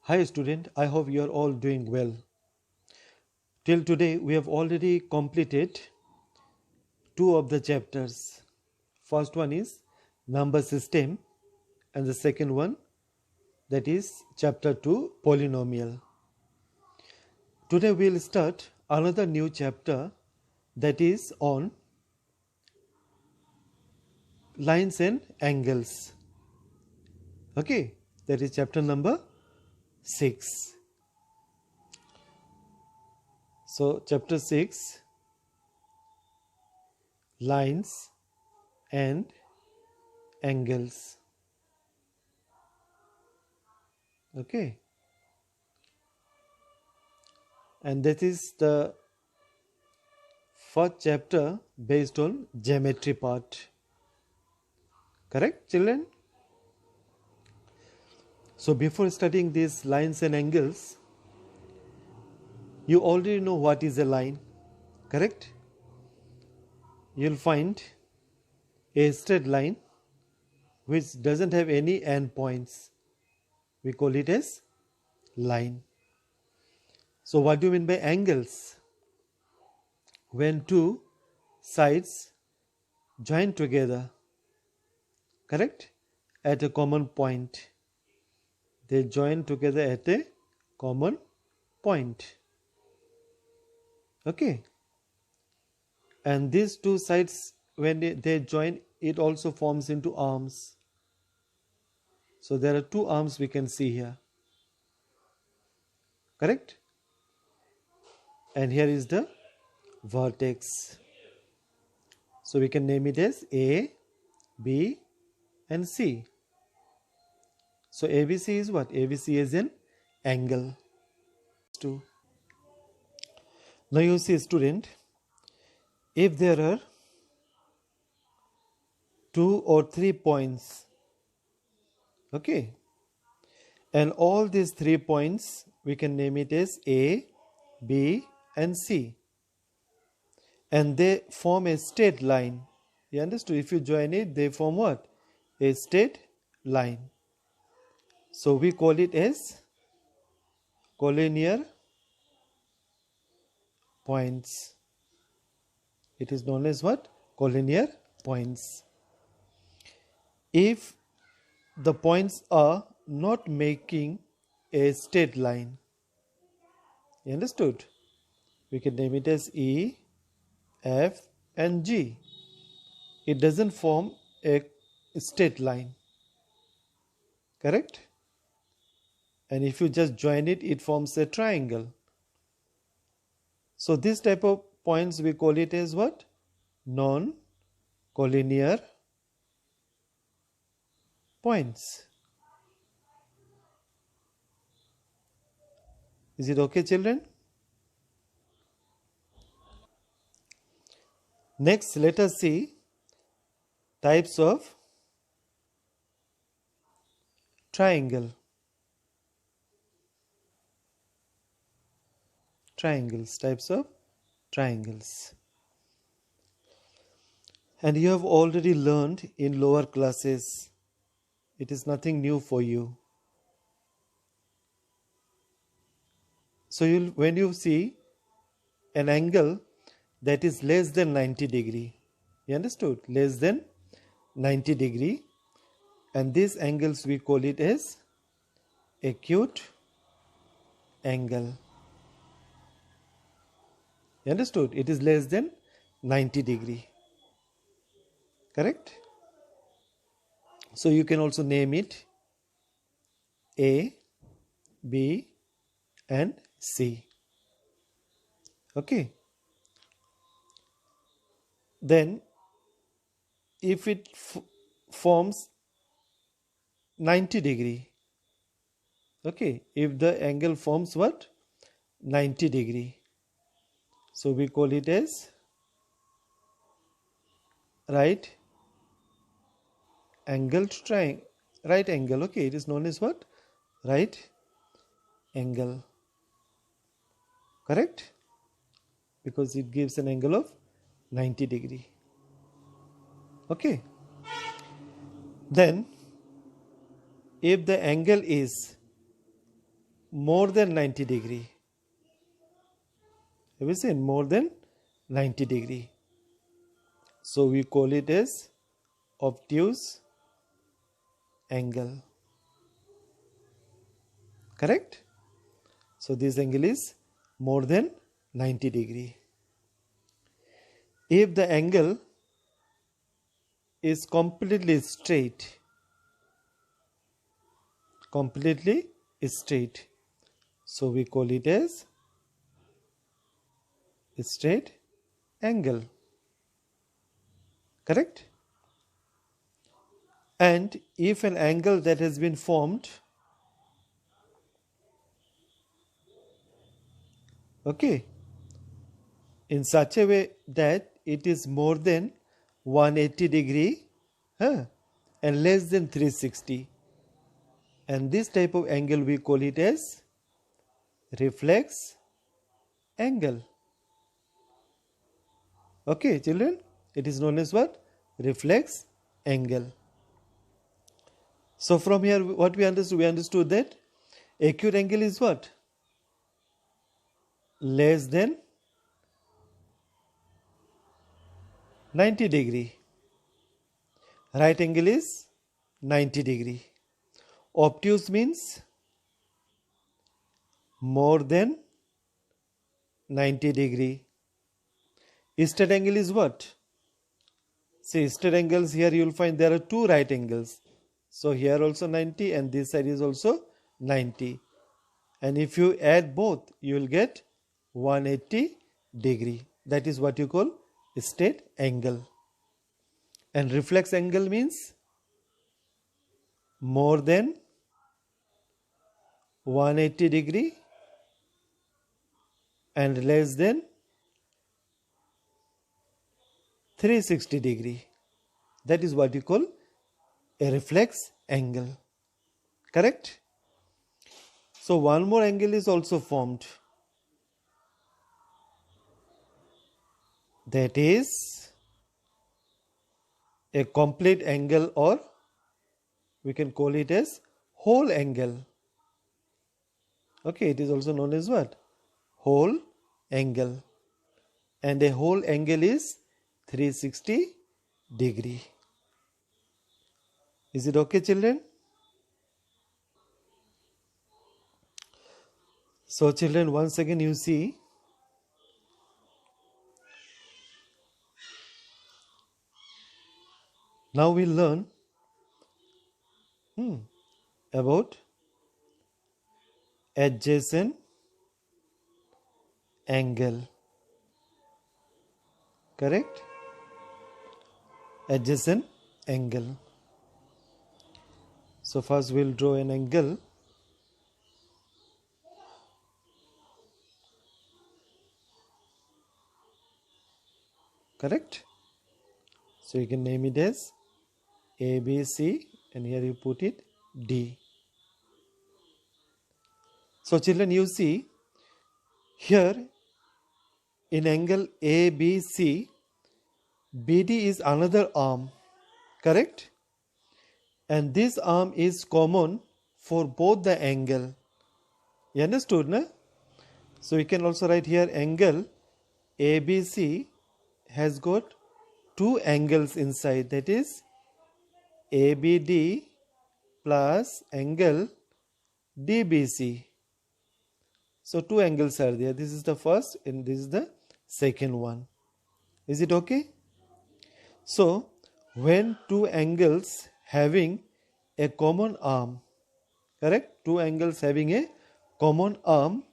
Hi student, I hope you are all doing well. Till today we have already completed two of the chapters. First one is number system and the second one, that is chapter 2, polynomial. Today we will start another new chapter, that is on lines and angles. Okay, that is chapter number 6. So chapter 6, lines and angles. Okay, and that is the first chapter based on geometry part. Correct, children? So before studying these lines and angles, you already know what is a line. Correct? You'll find a straight line which doesn't have any end points. We call it as line. So what do you mean by angles? When two sides join together, correct, at a common point. They join together at a common point. Okay. And these two sides, when they join, it also forms into arms. So there are two arms we can see here. Correct? And here is the vertex. So we can name it as A, B and C. So ABC is what? ABC is an angle. Now you see, student, if there are 2 or 3 points, okay, and all these 3 points we can name it as A, B and C, and they form a straight line. You understood? If you join it, they form what? A straight line. So we call it as collinear points. It is known as what? Collinear points. If the points are not making a straight line, you understood? We can name it as E, F and G. It doesn't form a straight line. Correct? And if you just join it, it forms a triangle. So this type of points we call it as what? Non-collinear points. Is it okay, children? Next, let us see types of triangle. Types of triangles. And you have already learned in lower classes. It is nothing new for you. So when you see an angle that is less than 90 degree, you understood? Less than 90 degree, and these angles we call it as acute angle. You understood? It is less than 90 degree. Correct? So you can also name it A, B and C. Okay. Then if it forms 90 degree, okay, if the angle forms what? 90 degree. So we call it as right angled triangle. Right angle, okay, it is known as what? Right angle. Correct? Because it gives an angle of 90 degree. Okay. Then if the angle is more than 90 degree. Have you seen more than 90 degree? So we call it as obtuse angle. Correct? So this angle is more than 90 degree. If the angle is completely straight, so we call it as straight angle. Correct? And if an angle that has been formed, okay, in such a way that it is more than 180 degree and less than 360, and this type of angle we call it as reflex angle. Okay children, it is known as what? Reflex angle. So from here what we understood? We understood that acute angle is what? Less than 90 degree. Right angle is 90 degree. Obtuse means more than 90 degree. Straight angle is what? See, straight angles, here you will find there are two right angles. So here also 90 and this side is also 90. And if you add both, you will get 180 degree. That is what you call straight angle. And reflex angle means more than 180 degree and less than 360 degree. That is what you call a reflex angle. Correct? So one more angle is also formed. That is a complete angle, or we can call it as whole angle. Okay, it is also known as what? Whole angle. And a whole angle is 360 degree. Is it okay children? So children, once again you see, now we learn about adjacent angle. Correct? Adjacent angle. So first we'll draw an angle. Correct? So you can name it as ABC and here you put it D. So children, you see here in angle ABC, BD is another arm. Correct? And this arm is common for both the angle. You understood, na? So you can also write here angle ABC has got two angles inside, that is ABD plus angle DBC. So two angles are there. This is the first and this is the second one. Is it okay? So when two angles having a common arm, correct? Two angles having a common arm,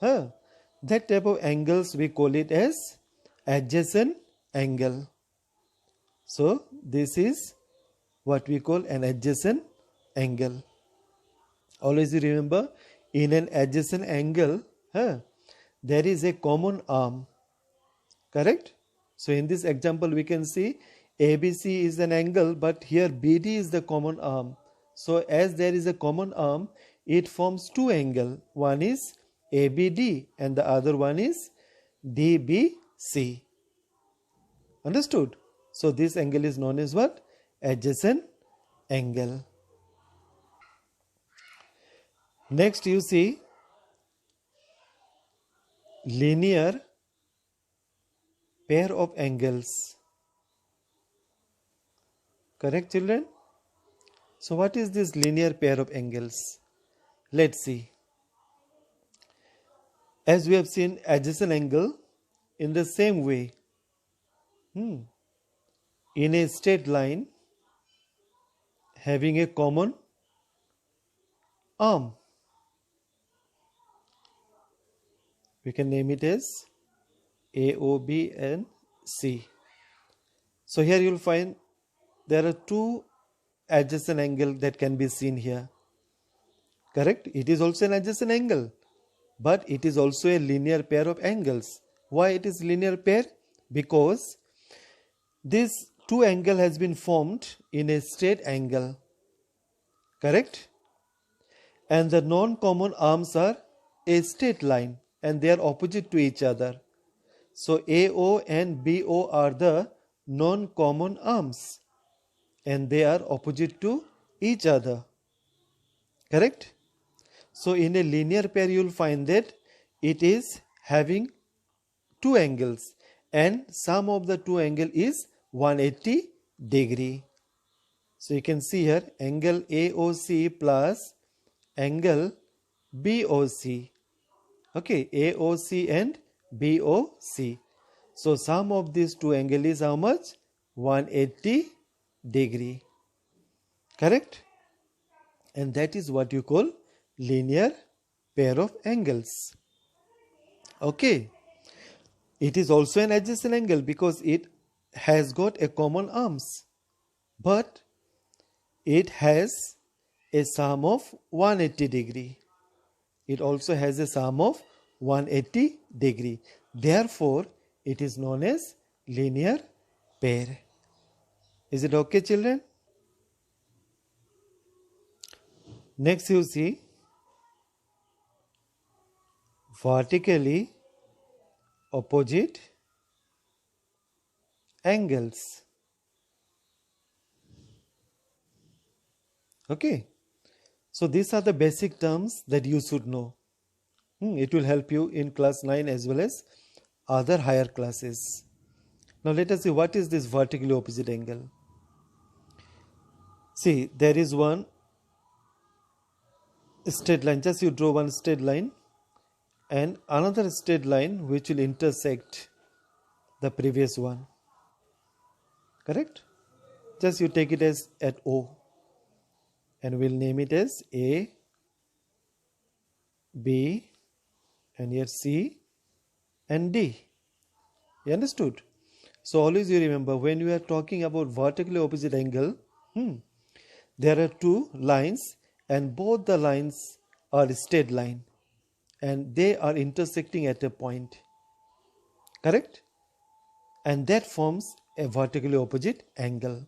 that type of angles we call it as adjacent angle. So this is what we call an adjacent angle. Always you remember, in an adjacent angle, there is a common arm. Correct? So in this example we can see ABC is an angle, but here BD is the common arm. So as there is a common arm, it forms two angles. One is ABD and the other one is DBC. Understood? So this angle is known as what? Adjacent angle. Next you see linear pair of angles. Correct, children? So what is this linear pair of angles? Let's see. As we have seen adjacent angle, in the same way, in a straight line having a common arm, we can name it as A, O, B and C. So here you will find there are two adjacent angle that can be seen here. Correct? It is also an adjacent angle, but it is also a linear pair of angles. Why it is linear pair? Because this two angle has been formed in a straight angle. Correct? And the non-common arms are a straight line and they are opposite to each other. So AO and BO are the non-common arms and they are opposite to each other. Correct? So in a linear pair you will find that it is having two angles and sum of the two angle is 180 degree. So you can see here angle AOC plus angle BOC. Okay, AOC and BOC. So sum of these two angle is how much? 180 degree. Correct? And that is what you call linear pair of angles. Okay. It is also an adjacent angle because it has got a common arms. But it has a sum of 180 degree. It also has a sum of 180 degree. Therefore, it is known as linear pair. Is it okay, children? Next you see vertically opposite angles. Okay. So these are the basic terms that you should know. It will help you in class 9 as well as other higher classes. Now let us see what is this vertically opposite angle. See, there is one straight line. Just you draw one straight line and another straight line which will intersect the previous one. Correct? Just you take it as at O and we'll name it as A, B and here C and D. You understood? So always you remember when we are talking about vertically opposite angle, there are two lines and both the lines are straight line and they are intersecting at a point. Correct? And that forms a vertically opposite angle.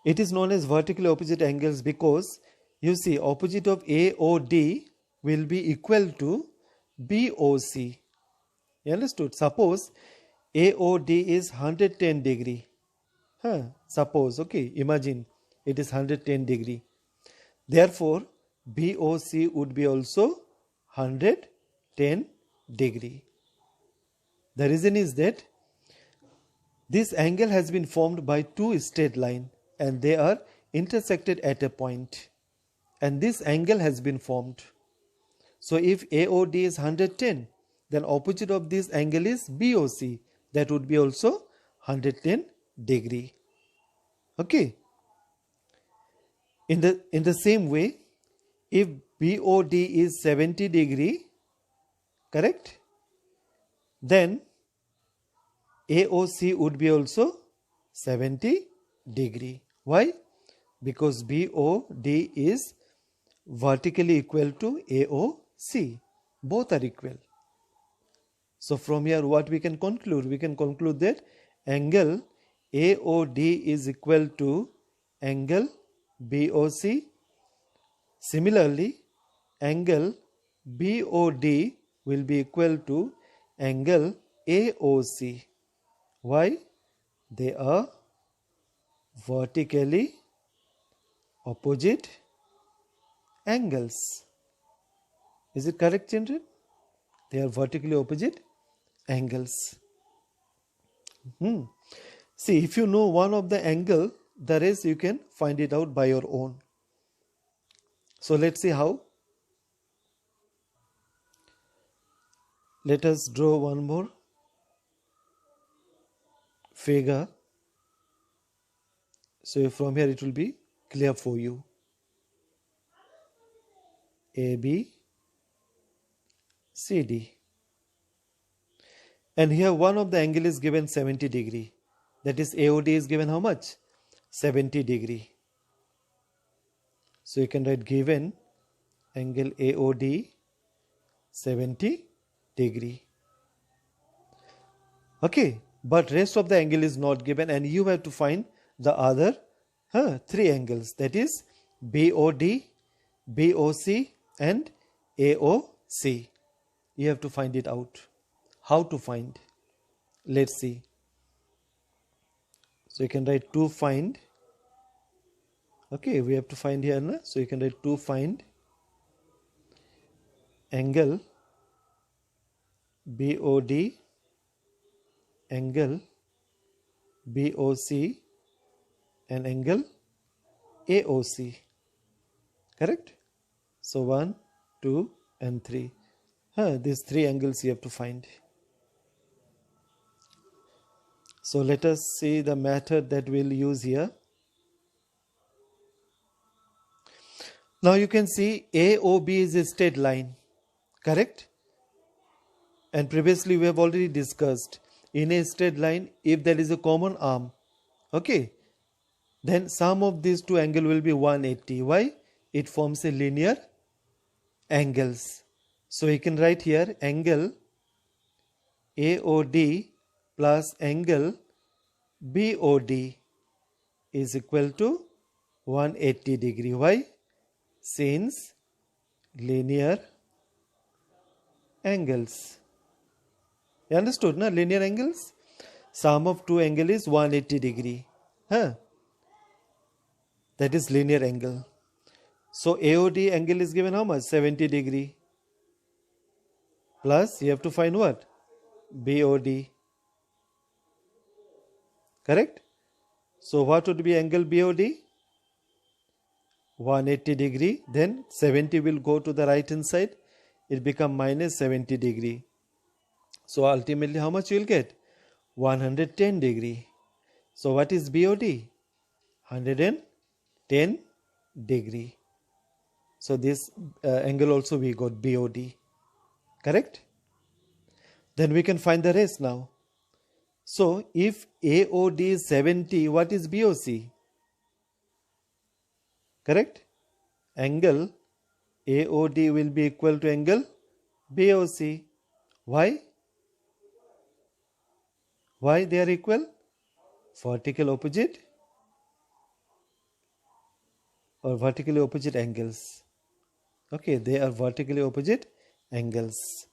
It is known as vertically opposite angles because you see opposite of AOD will be equal to BOC. You understood? Suppose AOD is 110 degree. Suppose, okay, imagine it is 110 degree. Therefore, BOC would be also 110 degree. The reason is that this angle has been formed by two straight lines and they are intersected at a point. And this angle has been formed. So if AOD is 110, then opposite of this angle is BOC. That would be also 110 degree. Okay. In the same way, if BOD is 70 degree, correct? Then AOC would be also 70 degree. Why? Because BOD is vertically equal to AOC. Both are equal. So from here what we can conclude? We can conclude that angle AOD is equal to angle BOC. Similarly, angle BOD will be equal to angle AOC. Why? They are vertically opposite angles. Is it correct, children? They are vertically opposite angles. See, if you know one of the angle, the rest you can find it out by your own. So let's see how. Let us draw one more figure. So from here it will be clear for you. AB, CD. And here one of the angle is given 70 degree. That is AOD is given how much? 70 degree. So you can write given angle AOD 70 degree. Okay, but rest of the angle is not given and you have to find the other three angles, that is BOD, BOC and AOC. You have to find it out. How to find? Let's see. So you can write to find. Okay, we have to find here. Na? So you can write to find angle BOD, angle BOC and angle AOC. Correct? So 1, 2 and 3. These three angles you have to find. So let us see the method that we'll use here. Now you can see AOB is a straight line. Correct? And previously we have already discussed, in a straight line, if there is a common arm, okay, then sum of these two angles will be 180. Why? It forms a linear angles. So you can write here angle AOD plus angle BOD is equal to 180 degree. Why? Since linear angles. You understood, na? Linear angles. Sum of two angles is 180 degree. That is linear angle. So AOD angle is given how much? 70 degree. Plus you have to find what? BOD. Correct? So what would be angle BOD? 180 degree. Then 70 will go to the right hand side. It become minus 70 degree. So ultimately how much you will get? 110 degree. So what is BOD? 110 degree. So this angle also we got BOD. Correct? Then we can find the rest now. So if AOD is 70, what is BOC? Correct? Angle AOD will be equal to angle BOC. Why? Why they are equal? Vertical opposite or vertically opposite angles. Okay, they are vertically opposite angles.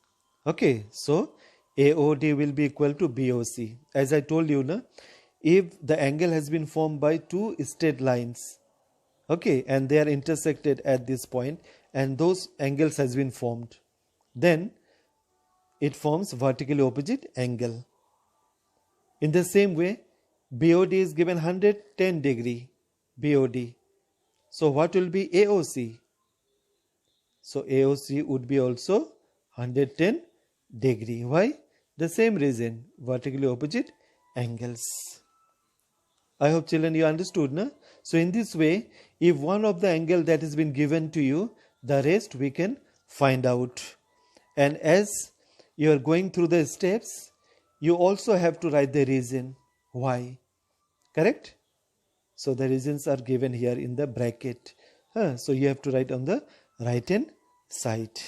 Okay, so AOD will be equal to BOC. As I told you, na, if the angle has been formed by two straight lines, okay, and they are intersected at this point and those angles has been formed, then it forms vertically opposite angle. In the same way, BOD is given 110 degree BOD. So what will be AOC? So AOC would be also 110 degree. Why? The same reason, vertically opposite angles. I hope children you understood, na? So in this way, if one of the angle that has been given to you, the rest we can find out. And as you are going through the steps, you also have to write the reason why. Correct? So the reasons are given here in the bracket. So you have to write on the right hand side.